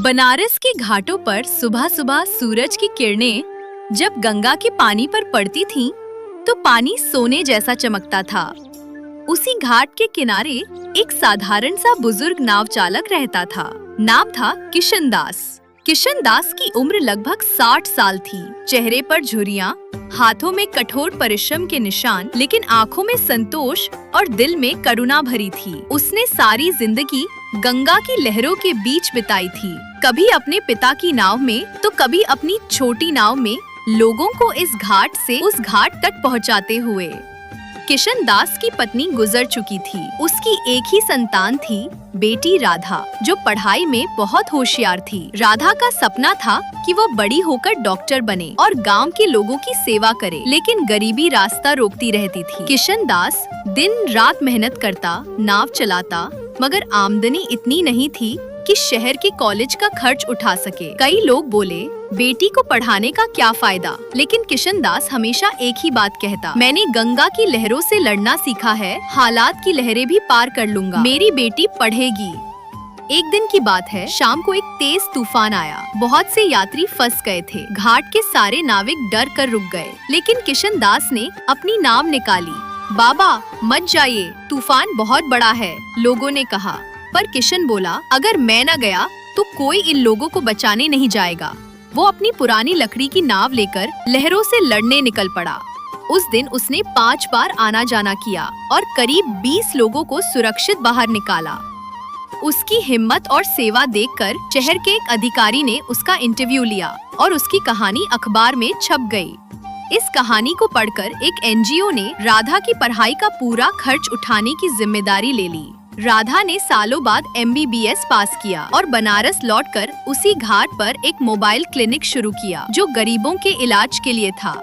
बनारस के घाटों पर सुबह सुबह सूरज की किरणें जब गंगा के पानी पर पड़ती थीं, तो पानी सोने जैसा चमकता था। उसी घाट के किनारे एक साधारण सा बुजुर्ग नाव चालक रहता था। नाम था किशन दास। किशन दास की उम्र लगभग 60 साल थी। चेहरे पर झुर्रियां, हाथों में कठोर परिश्रम के निशान, लेकिन आंखों में संतोष और दिल में करुणा भरी थी। उसने सारी जिंदगी गंगा की लहरों के बीच बिताई थी, कभी अपने पिता की नाव में तो कभी अपनी छोटी नाव में, लोगों को इस घाट से उस घाट तक पहुंचाते हुए। किशन दास की पत्नी गुजर चुकी थी। उसकी एक ही संतान थी, बेटी राधा, जो पढ़ाई में बहुत होशियार थी। राधा का सपना था कि वो बड़ी होकर डॉक्टर बने और गांव के लोगों की सेवा करे, लेकिन गरीबी रास्ता रोकती रहती थी। किशन दास दिन रात मेहनत करता, नाव चलाता, मगर आमदनी इतनी नहीं थी कि शहर के कॉलेज का खर्च उठा सके। कई लोग बोले, बेटी को पढ़ाने का क्या फायदा, लेकिन किशन दास हमेशा एक ही बात कहता, मैंने गंगा की लहरों से लड़ना सीखा है, हालात की लहरें भी पार कर लूंगा, मेरी बेटी पढ़ेगी। एक दिन की बात है, शाम को एक तेज तूफान आया। बहुत से यात्री फंस गए थे। घाट के सारे नाविक डर कर रुक गए, लेकिन किशन दास ने अपनी नाव निकाली। बाबा मत जाइए, तूफान बहुत बड़ा है, लोगों ने कहा। पर किशन बोला, अगर मैं न गया तो कोई इन लोगों को बचाने नहीं जाएगा। वो अपनी पुरानी लकड़ी की नाव लेकर लहरों से लड़ने निकल पड़ा। उस दिन उसने 5 बार आना जाना किया और करीब 20 लोगों को सुरक्षित बाहर निकाला। उसकी हिम्मत और सेवा देखकर शहर के एक अधिकारी ने उसका इंटरव्यू लिया और उसकी कहानी अखबार में छप गई। इस कहानी को पढ़कर एक NGO ने राधा की पढ़ाई का पूरा खर्च उठाने की जिम्मेदारी ले ली। राधा ने सालों बाद MBBS पास किया और बनारस लौटकर उसी घाट पर एक मोबाइल क्लिनिक शुरू किया, जो गरीबों के इलाज के लिए था।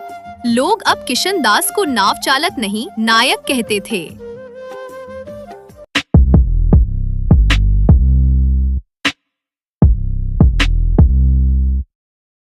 लोग अब किशन दास को नाव चालक नहीं, नायक कहते थे।